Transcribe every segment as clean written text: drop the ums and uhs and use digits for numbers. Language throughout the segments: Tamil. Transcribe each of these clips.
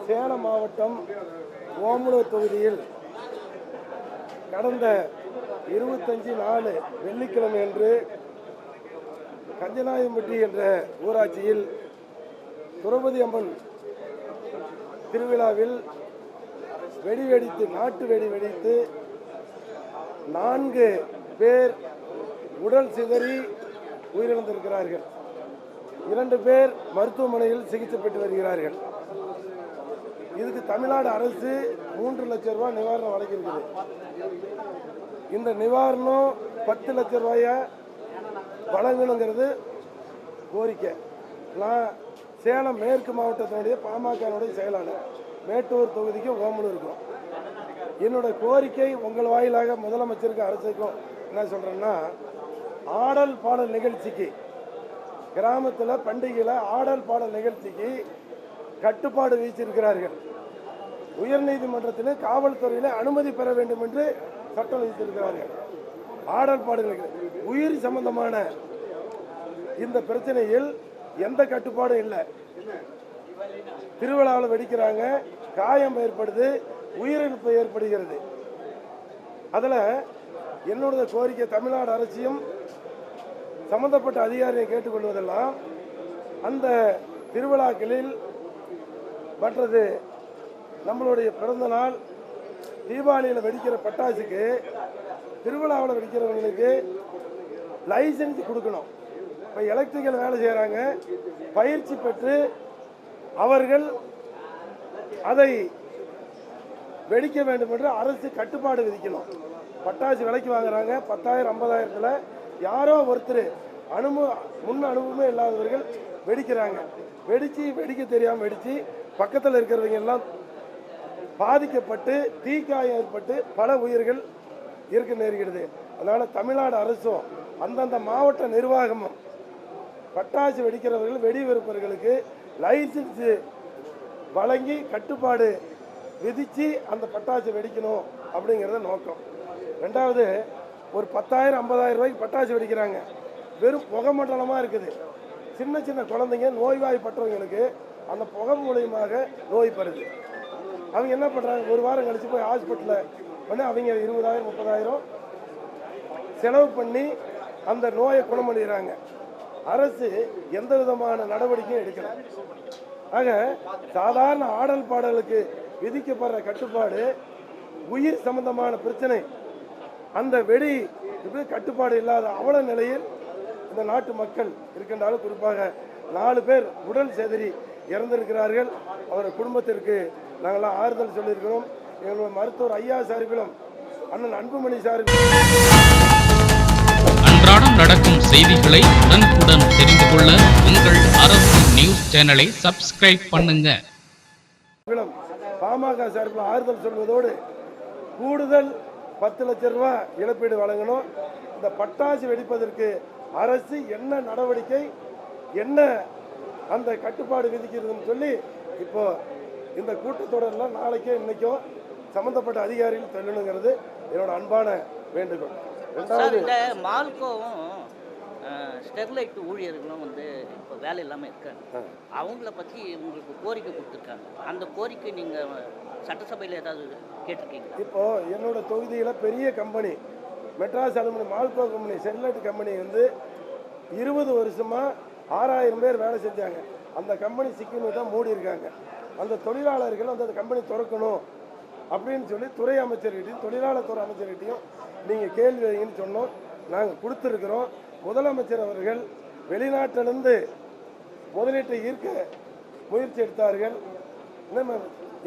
சேலம் மாவட்டம் ஓமலூர் தொகுதியில் கடந்த 25/4 வெள்ளிக்கிழமை அன்று கஞ்சநாயம்பட்டி என்ற ஊராட்சியில் திரௌபதி அம்மன் திருவிழாவில் நாட்டு வெடி வெடித்து 4 பேர் உடல் சிதறி உயிரிழந்திருக்கிறார்கள். 2 பேர் மருத்துவமனையில் சிகிச்சை பெற்று வருகிறார்கள். இதுக்கு தமிழ்நாடு அரசு 3 லட்சம் ரூபாய் நிவாரணம் வழங்கியிருக்குது. இந்த நிவாரணம் 10 லட்சம் ரூபாயை வழங்கணுங்கிறது கோரிக்கை. நான் சேலம் மேற்கு மாவட்டத்தினுடைய பாமகனுடைய செயலாளர், மேட்டூர் தொகுதிக்கும் ஓமலூருக்கும் என்னோட கோரிக்கை உங்கள் வாயிலாக முதலமைச்சருக்கு அரசுக்கும் என்ன சொல்றேன்னா, ஆடல் பாடல் நிகழ்ச்சிக்கு கிராமத்தில் பண்டிகையில் ஆடல் பாடல் நிகழ்ச்சிக்கு கட்டுப்பாடு விதிச்சிருக்கிறார்கள். உயர்நீதிமன்றத்தில் காவல்துறையில் அனுமதி பெற வேண்டும் என்று சட்டம் விதித்திருக்கிறார்கள். ஆடல் பாடல் உயிர் சம்பந்தமான இந்த பிரச்சனையில் எந்த கட்டுப்பாடும் இல்லை. திருவிழாவில் வெடிக்கிறாங்க, காயம் ஏற்படுது, உயிரிழப்பு ஏற்படுகிறது. அதில் என்னோட கோரிக்கை தமிழ்நாடு அரசையும் சம்பந்தப்பட்ட அதிகாரியை கேட்டுக்கொள்வதெல்லாம், அந்த திருவிழாக்களில் மற்றது நம்மளுடைய பிறந்த நாள் தீபாவளியில் வெடிக்கிற பட்டாசுக்கு திருவிழாவில் வெடிக்கிறவங்களுக்கு லைசன்ஸ் கொடுக்கணும். இப்போ எலக்ட்ரிக்கல் வேலை செய்கிறாங்க, பயிற்சி பெற்று அவர்கள் அதை வெடிக்க வேண்டும் என்று அரசு கட்டுப்பாடு விதிக்கணும். பட்டாசு விலைக்கு வாங்குறாங்க, 10,000 50,000 யாரோ ஒருத்தர் முன் அனுபவமே இல்லாதவர்கள் வெடிக்கிறாங்க. வெடிக்க தெரியாமல் வெடித்து பக்கத்தில் இருக்கிறவங்க எல்லாம் பாதிக்கப்பட்டு தீக்காயம் ஏற்பட்டு பல உயிர்கள் இருக்க நேர்கிறது. அதனால் தமிழ்நாடு அரசும் அந்தந்த மாவட்ட நிர்வாகமும் பட்டாசு வெடிக்கிறவர்கள் வெடி வெறுப்பவர்களுக்கு லைசன்ஸ் வழங்கி கட்டுப்பாடு விதித்து அந்த பட்டாசு வெடிக்கணும் அப்படிங்கிறத நோக்கம். ரெண்டாவது, ஒரு 10,000 50,000 ரூபாய்க்கு பட்டாசு வெடிக்கிறாங்க, வெறும் புகை மண்டலமாக இருக்குது. சின்ன சின்ன குழந்தைங்க நோய்வாய்ப்பட்டவங்களுக்கு அந்த புகை மூலியமாக நோய் படுது. அவங்க என்ன பண்ணுறாங்க, ஒரு வாரம் கழித்து போய் ஹாஸ்பிட்டலில் வந்து அவங்க 20,000 30,000 செலவு பண்ணி அந்த நோயை குணமடைகிறாங்க. அரசு எந்த விதமான நடவடிக்கையும் எடுக்கலாம். ஆக சாதாரண ஆடல் பாடலுக்கு விதிக்கப்படுற கட்டுப்பாடு உயிர் சம்பந்தமான பிரச்சனை, அந்த வெடி கட்டுப்பாடு இல்லாத அவல நிலையில் இந்த நாட்டு மக்கள் இருக்கின்றாலும், குறிப்பாக 4 பேர் உடல் சிதறி இறந்திருக்கிறார்கள். அவருடைய குடும்பத்திற்கு நாங்கள்லாம் ஆறுதல் சொல்லியிருக்கிறோம். எங்களுடைய மருத்துவர் ஐயா சார்பிலும் அண்ணன் அன்புமணி சார்பிலும் அன்றாடம் நடக்கும் செய்திகளை உடனுக்குடன் தெரிந்து கொள்ள உங்கள் அரசு நியூஸ் சேனலை சப்ஸ்கிரைப் பண்ணுங்க. பாமக சார்பில் ஆறுதல் சொல்வதோடு கூடுதல் 10 லட்சம் ரூபாய் இழப்பீடு வழங்கணும். இந்த பட்டாசு வெடிப்பதற்கு அரசு என்ன நடவடிக்கை, என்ன அந்த கட்டுப்பாடு விதிக்கிறதுன்னு சொல்லி இப்போ இந்த கூட்டத்தொடரில் நாளைக்கோ இன்னைக்கோ சம்பந்தப்பட்ட அதிகாரிகள் சொல்லணுங்கிறது என்னோட அன்பான வேண்டுகோள். ரெண்டாவது, இந்த மால்கோவும் ஸ்டெர்லைட் ஊழியர்களும் இப்போ வேலை இல்லாமல் இருக்காங்க. அவங்கள பற்றி உங்களுக்கு கோரிக்கை கொடுத்துருக்காங்க. அந்த கோரிக்கை நீங்கள் சட்டசபையில் ஏதாவது கேட்டிருக்கீங்க? இப்போது என்னோட தொகுதியில் பெரிய company Madras aluminium Malco company, Sterlite company 20 வருஷமாக 6,000 பேர் வேலை செஞ்சாங்க. அந்த கம்பெனி சிக்கின்னு தான் மூடி இருக்காங்க. அந்த தொழிலாளர்கள் அந்த கம்பெனி திறக்கணும் அப்படின்னு சொல்லி துறை அமைச்சர்கிட்டையும் தொழிலாளர் துறை அமைச்சர்கிட்டையும் நீங்கள் கேள்வி வைங்கன்னு சொன்னோம். நாங்கள் கொடுத்துருக்குறோம். முதலமைச்சர் அவர்கள் வெளிநாட்டிலிருந்து முதலீட்டை ஈர்க்க முயற்சி எடுத்தார்கள்.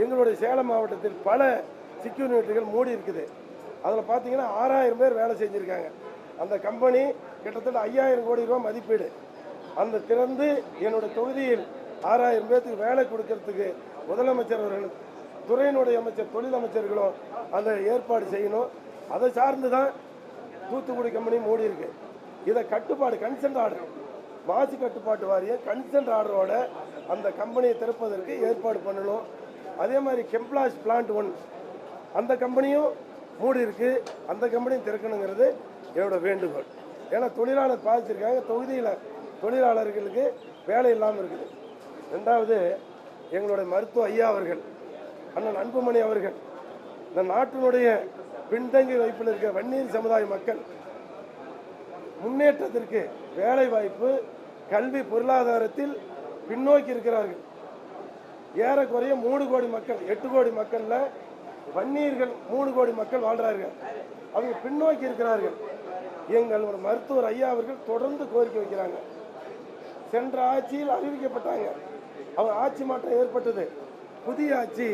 எங்களுடைய சேலம் மாவட்டத்தில் பல சிக்யூரிட்டிகள் மூடி இருக்குது. அதில் பார்த்தீங்கன்னா 6,000 பேர் வேலை செஞ்சுருக்காங்க. அந்த கம்பெனி கிட்டத்தட்ட 5,000 கோடி ரூபா மதிப்பீடு. அந்த திறந்து என்னோட தொகுதியில் 6,000 பேர்த்துக்கு வேலை கொடுக்கறதுக்கு முதலமைச்சர் அவர்கள், துறையினுடைய அமைச்சர், தொழில் அமைச்சர்களும் அந்த ஏற்பாடு செய்யணும். அதை சார்ந்து தான் தூத்துக்குடி கம்பெனி மூடி இருக்கு. இதை கட்டுப்பாடு கன்சென்ட் ஆர்டர், மாசு கட்டுப்பாட்டு வாரியம் கன்சென்ட் ஆர்டரோட அந்த கம்பெனியை திறப்பதற்கு ஏற்பாடு பண்ணணும். அதே மாதிரி கெம்ப்ளாஸ் பிளான்ட் 1 அந்த கம்பெனியும் மூடி இருக்கு, அந்த கம்பெனியும் திறக்கணுங்கிறது என்னோட வேண்டுகோள். ஏன்னா தொழிலாளர் பாதிச்சிருக்காங்க, தொகுதியில் தொழிலாளர்களுக்கு வேலை இல்லாமல் இருக்குது. ரெண்டாவது, எங்களுடைய மருத்துவ ஐயா அவர்கள், அண்ணன் அன்புமணி அவர்கள், இந்த நாட்டினுடைய பின்தங்கி வைப்பில் இருக்க வன்னியர் சமுதாய மக்கள் முன்னேற்றத்திற்கு வேலை வாய்ப்பு, கல்வி, பொருளாதாரத்தில் பின்னோக்கி இருக்கிறார்கள். ஏறக்குறைய 3 கோடி மக்கள், 8 கோடி மக்கள்ல வன்னியர்கள் 3 கோடி மக்கள் வாழ்றார்கள். அவங்க பின்னோக்கி இருக்கிறார்கள். எங்களோட மருத்துவர் ஐயா அவர்கள் தொடர்ந்து கோரிக்கை வைக்கிறாங்க. சென்ற ஆட்சியில் அறிவிக்கப்பட்டாங்க, அவங்க ஆட்சி மாற்றம் ஏற்பட்டது, புதிய ஆட்சி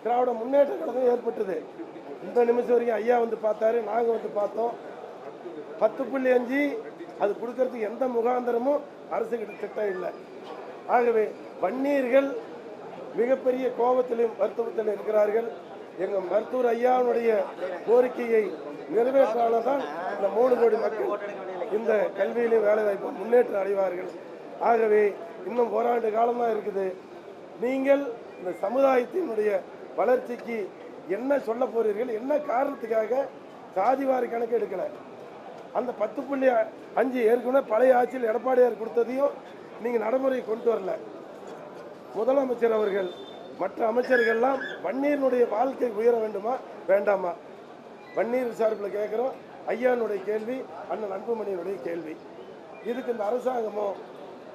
திராவிட முன்னேற்ற கழகம் ஏற்பட்டது. இந்த நிமிஷம் வரைக்கும் ஐயா வந்து பார்த்தாரு, நாங்கள் வந்து பார்த்தோம். 10.5 அது கொடுக்கறதுக்கு எந்த முகாந்திரமும் அரசுகிட்ட திட்டம் இல்லை. ஆகவே வன்னியர்கள் மிகப்பெரிய கோபத்திலும் வருத்தத்திலும் இருக்கிறார்கள். எங்கள் மருத்துவர் ஐயாவுடைய கோரிக்கையை நிறைவேற்றால்தான் இந்த 3 கோடி மக்கள் இந்த கல்வியிலும் வேலைவாய்ப்பு முன்னேற்றம் அடைவார்கள். ஆகவே இன்னும் ஓராண்டு காலமாக இருக்குது. நீங்கள் இந்த சமுதாயத்தினுடைய வளர்ச்சிக்கு என்ன சொல்ல போறீர்கள்? என்ன காரணத்துக்காக சாதிவாரி கணக்கு எடுக்கல? அந்த 10.5 ஏற்கனவே பழைய ஆட்சியில் எடப்பாடியார் கொடுத்ததையும் நீங்கள் நடைமுறை கொண்டு வரல. முதலமைச்சர் அவர்கள், மற்ற அமைச்சர்கள்லாம் வன்னியனுடைய வாழ்க்கை உயர வேண்டுமா வேண்டாமா? வன்னியர் சார்பில் கேட்குறோம். ஐயானுடைய கேள்வி, அண்ணன் அன்புமணியினுடைய கேள்வி. இதுக்கு இந்த அரசாங்கமோ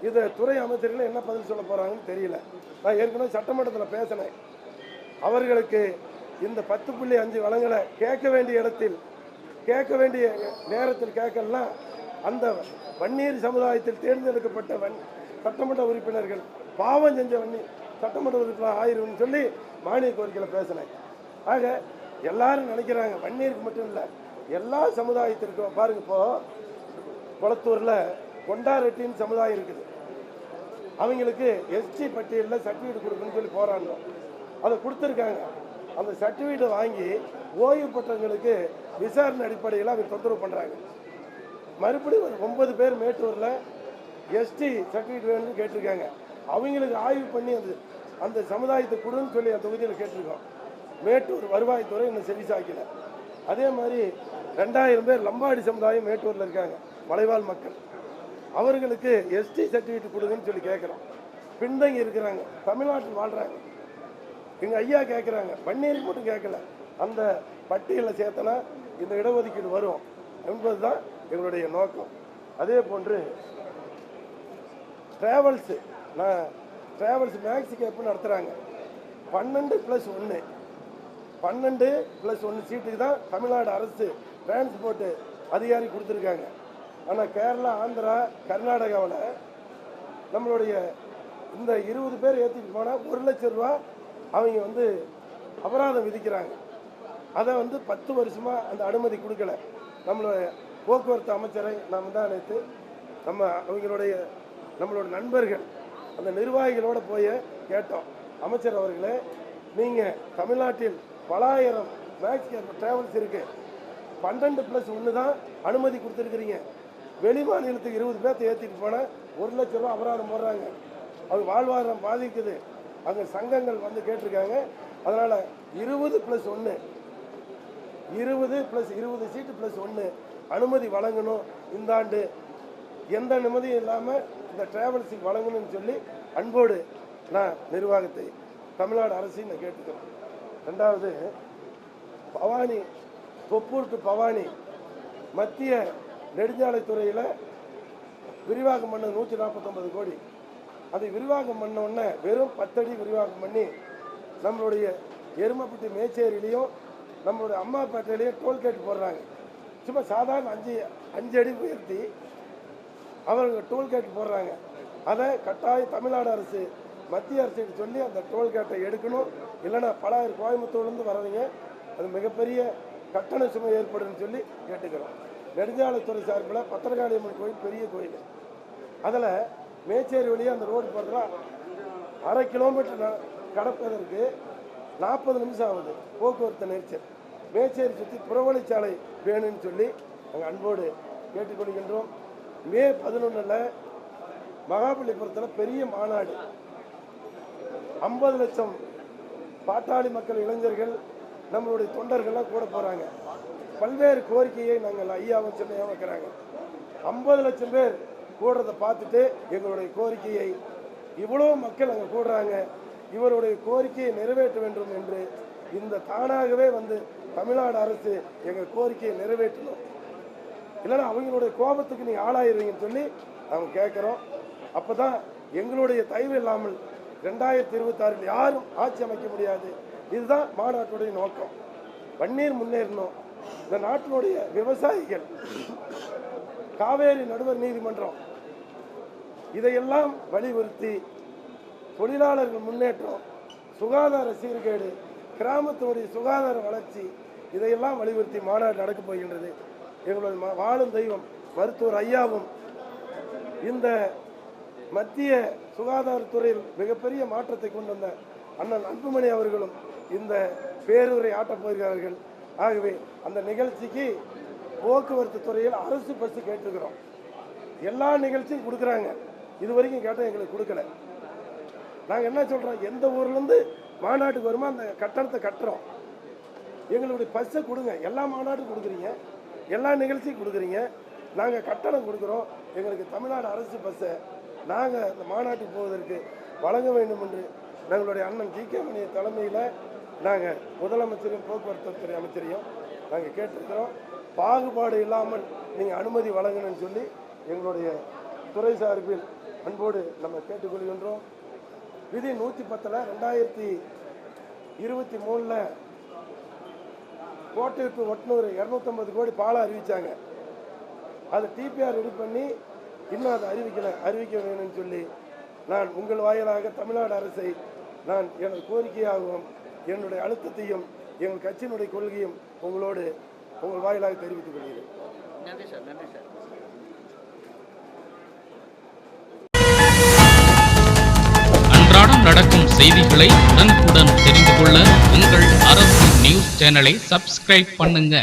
இதை துறை அமைச்சர்கள் என்ன பதில் சொல்ல போகிறாங்கன்னு தெரியல. நான் ஏற்கனவே சட்டமன்றத்தில் பேசினேன். அவர்களுக்கு இந்த 10.5 வழங்கலை கேட்க வேண்டிய இடத்தில், கேட்க வேண்டிய நேரத்தில் கேட்கலாம். அந்த வன்னியர் சமுதாயத்தில் தேர்ந்தெடுக்கப்பட்ட சட்டமன்ற உறுப்பினர்கள் பாவம் செஞ்ச சட்டமன்ற உறுப்பினர் ஆயிரும்னு சொல்லி மானிய கோரிக்கையில் பேசினேன். ஆக எல்லாரும் நினைக்கிறாங்க, வன்னியருக்கு மட்டும் இல்லை எல்லா சமுதாயத்திற்கும். பாருங்க, இப்போ குளத்தூரில் கொண்டாரெட்டின்னு சமுதாயம் இருக்குது. அவங்களுக்கு எஸ்டி பட்டியலில் சர்டிஃபிகேட் கொடுக்கணும்னு சொல்லி போராடணும். அதை கொடுத்துருக்காங்க. அந்த சர்டிஃபிகேட்டை வாங்கி ஓய்வு பெற்றவங்களுக்கு விசாரணை அடிப்படையில் அவங்க தொந்தரவு பண்ணுறாங்க. மறுபடியும் ஒரு 9 பேர் மேட்டூரில் எஸ்டி சர்டிஃபிகேட் வேணும்னு கேட்டிருக்காங்க. அவங்களுக்கு ஆய்வு பண்ணி அந்த சமுதாயத்தை கொடுன்னு சொல்லி அந்த தொகுதியில் கேட்டிருக்கோம். மேட்டூர் வருவாய்த்துறை இன்னும் செவிசாய்க்கல. அதே மாதிரி 2000 பேர் லம்பாடி சமுதாயம் மேட்டூரில் இருக்காங்க, மலைவாழ் மக்கள். அவர்களுக்கு எஸ்டி சர்டிஃபிகேட் கொடுங்கன்னு சொல்லி கேட்குறோம். பின்தங்கி இருக்கிறாங்க, தமிழ்நாட்டில் வாழ்கிறாங்க. எங்கள் ஐயா கேட்குறாங்க, வன்னியருக்கு மட்டும் கேட்கல, அந்த பட்டியலில் சேர்த்தனா இந்த இடஒதுக்கீடு வரும் என்பது தான் எங்களுடைய நோக்கம். அதே போன்று ட்ராவல்ஸு, நான் ட்ராவல்ஸ் மேக்ஸி கேப் நடத்துகிறாங்க. 12+1 12+1 சீட்டுக்கு தான் தமிழ்நாடு அரசு டிரான்ஸ்போர்ட்டு அதிகாரி கொடுத்துருக்காங்க. ஆனால் கேரளா, ஆந்திரா, கர்நாடகாவில் நம்மளுடைய இந்த 20 பேர் ஏற்றிட்டு போனால் 1 லட்சம் ரூபா அவங்க அபராதம் விதிக்கிறாங்க. அதை 10 வருஷமாக அந்த அனுமதி கொடுக்கல. நம்மளுடைய போக்குவரத்து அமைச்சரை நாம் தான் நேற்று நம்மளோட நண்பர்கள் அந்த நிர்வாகிகளோடு போய் கேட்டோம். அமைச்சர் அவர்களே, நீங்கள் தமிழ்நாட்டில் பல ஆயிரம் மேக்ஸ் ட்ராவல்ஸ் இருக்குது, 12+1 தான் அனுமதி கொடுத்துருக்குறீங்க. வெளி மாநிலத்துக்கு 20 பேர்த்தை ஏற்றிட்டு போனால் 1 லட்சம் ரூபா அபராதம் போடுறாங்க. அவங்க வாழ்வாதாரம் பாதிக்குது. அங்கே சங்கங்கள் கேட்டிருக்காங்க. அதனால் 20+1 20+20 சீட்டு +1 அனுமதி வழங்கணும். இந்த ஆண்டு எந்த நிம்மதியும் இல்லாமல் இந்த டிராவல்ஸுக்கு வழங்கணும்னு சொல்லி அன்போடு நான் நிர்வாகத்தை, தமிழ்நாடு அரசையும் நான் கேட்டுக்கிறேன். ரெண்டாவது, பவானி, தொப்பூர் டு பவானி மத்திய நெடுஞ்சாலைத்துறையில் விரிவாக்கம் பண்ண 149 கோடி. அதை விரிவாக்கம் பண்ண உடனே வெறும் 10 அடி விரிவாக்கம் பண்ணி நம்மளுடைய எருமப்பட்டி மேச்சேரியிலையும் நம்மளுடைய அம்மாப்பேட்டையிலையும் டோல்கேட் போடுறாங்க. சும்மா சாதாரண 5 அடி உயர்த்தி அவர்கள் டோல்கேட் போடுறாங்க. அதை கட்டாயம் தமிழ்நாடு அரசு மத்திய அரசுக்கு சொல்லி அந்த டோல்கேட்டை எடுக்கணும். இல்லைன்னா பலாயிரம் கோயம்புத்தூர்லேருந்து வரவங்க அது மிகப்பெரிய கட்டண சுமை ஏற்படுன்னு சொல்லி கேட்டுக்கிறோம். நெடுஞ்சாலைத்துறை சார்பில் பத்திரகாளியம்மன் கோயில் பெரிய கோயில், அதில் மேச்சேரி வழியாக அந்த ரோடு போகிறதுலாம் 1/2 கிலோமீட்டர் கடப்பதற்கு 40 நிமிஷம் ஆகுது போக்குவரத்து நெரிச்சல். மேச்சேரி சுற்றி புறவழிச்சாலை வேணும்னு சொல்லி நாங்கள் அன்போடு கேட்டுக்கொள்கின்றோம். மே 11 மகாபலிபுரத்தில் பெரிய மாநாடு, 50 லட்சம் பாட்டாளி மக்கள், இளைஞர்கள், நம்மளுடைய தொண்டர்கள்லாம் கூட போகிறாங்க. பல்வேறு கோரிக்கையை நாங்கள் ஐயாவை சொன்ன வைக்கிறாங்க. 50 லட்சம் பேர் கூடுறதை பார்த்துட்டு எங்களுடைய கோரிக்கையை, இவ்வளோ மக்கள் அங்கே கூடுறாங்க, இவருடைய கோரிக்கையை நிறைவேற்ற வேண்டும் என்று இந்த தானாகவே வந்து தமிழ்நாடு அரசு எங்கள் கோரிக்கையை நிறைவேற்றணும், இல்லைன்னா அவங்களுடைய கோபத்துக்கு நீங்கள் ஆளாயிருவீங்கன்னு சொல்லி அவங்க கேட்குறோம். அப்போ தான் எங்களுடைய தயவு இல்லாமல் 2026 யாரும் ஆட்சி அமைக்க முடியாது. இதுதான் மாநாட்டுடைய நோக்கம். பன்னீர் முன்னேறணும். இந்த நாட்டினுடைய விவசாயிகள், காவேரி நடுவர் நீதிமன்றம், இதையெல்லாம் வலியுறுத்தி தொழிலாளர்கள் முன்னேற்றம், சுகாதார சீர்கேடு, கிராமத்தினுடைய சுகாதார வளர்ச்சி, இதையெல்லாம் வலியுறுத்தி மாநாடு நடக்கப் போகின்றது. எங்களுடைய வாழும் தெய்வம் மருத்துவர் ஐயாவும் இந்த மத்திய சுகாதாரத்துறையில் மிகப்பெரிய மாற்றத்தை கொண்டு வந்த அண்ணன் அன்புமணி அவர்களும் இந்த பேருரை ஆட்டப் போகிறார்கள். ஆகவே அந்த நிகழ்ச்சிக்கு போக்குவரத்து துறையில் அரசு பஸ் கேட்டுக்கிறோம். எல்லா நிகழ்ச்சியும் கொடுக்குறாங்க, இது வரைக்கும் கேட்டால் எங்களுக்கு கொடுக்கல. நாங்கள் என்ன சொல்கிறோம், எந்த ஊர்லேருந்து மாநாட்டுக்கு வருமோ அந்த கட்டணத்தை கட்டுறோம், எங்களுடைய பஸ்ஸை கொடுங்க. எல்லா மாநாட்டுக்கும் கொடுக்குறீங்க, எல்லா நிகழ்ச்சியும் கொடுக்குறீங்க, நாங்கள் கட்டணம் கொடுக்குறோம். எங்களுக்கு தமிழ்நாடு அரசு பஸ்ஸை நாங்கள் இந்த மாநாட்டுக்கு போவதற்கு வழங்க வேண்டும் என்று எங்களுடைய அண்ணன் ஜி.கே. மணி தலைமையில் நாங்கள் முதலமைச்சரையும் போக்குவரத்து துறை அமைச்சரையும் நாங்கள் கேட்டிருக்கிறோம். பாகுபாடு இல்லாமல் நீங்கள் அனுமதி வழங்கணும்னு சொல்லி எங்களுடைய துறை சார்பில் அன்போடு நம்ம கேட்டுக்கொள்கின்றோம். விதி 110 2023 கோட்டை டு ஒட்னூர் 250 கோடி பாலம் அறிவித்தாங்க. அது டிபிஆர் ரெடி பண்ணி இன்னும் அதை அறிவிக்க வேணும்னு சொல்லி நான் உங்கள் வாயிலாக தமிழ்நாடு அரசை நான் எனது கோரிக்கையாகவும் என்னுடைய அழுத்தத்தையும் எங்கள் கட்சியினுடைய கொள்கையும் உங்கள் வாயிலாக தெரிவித்துக் கொள்கிறேன். நன்றி சார், நன்றி சார். அன்றாடம் நடக்கும் செய்திகளை உடனுக்குடன் தெரிந்து கொள்ள உங்கள் அரசு நியூஸ் சேனலை சப்ஸ்கிரைப் பண்ணுங்க.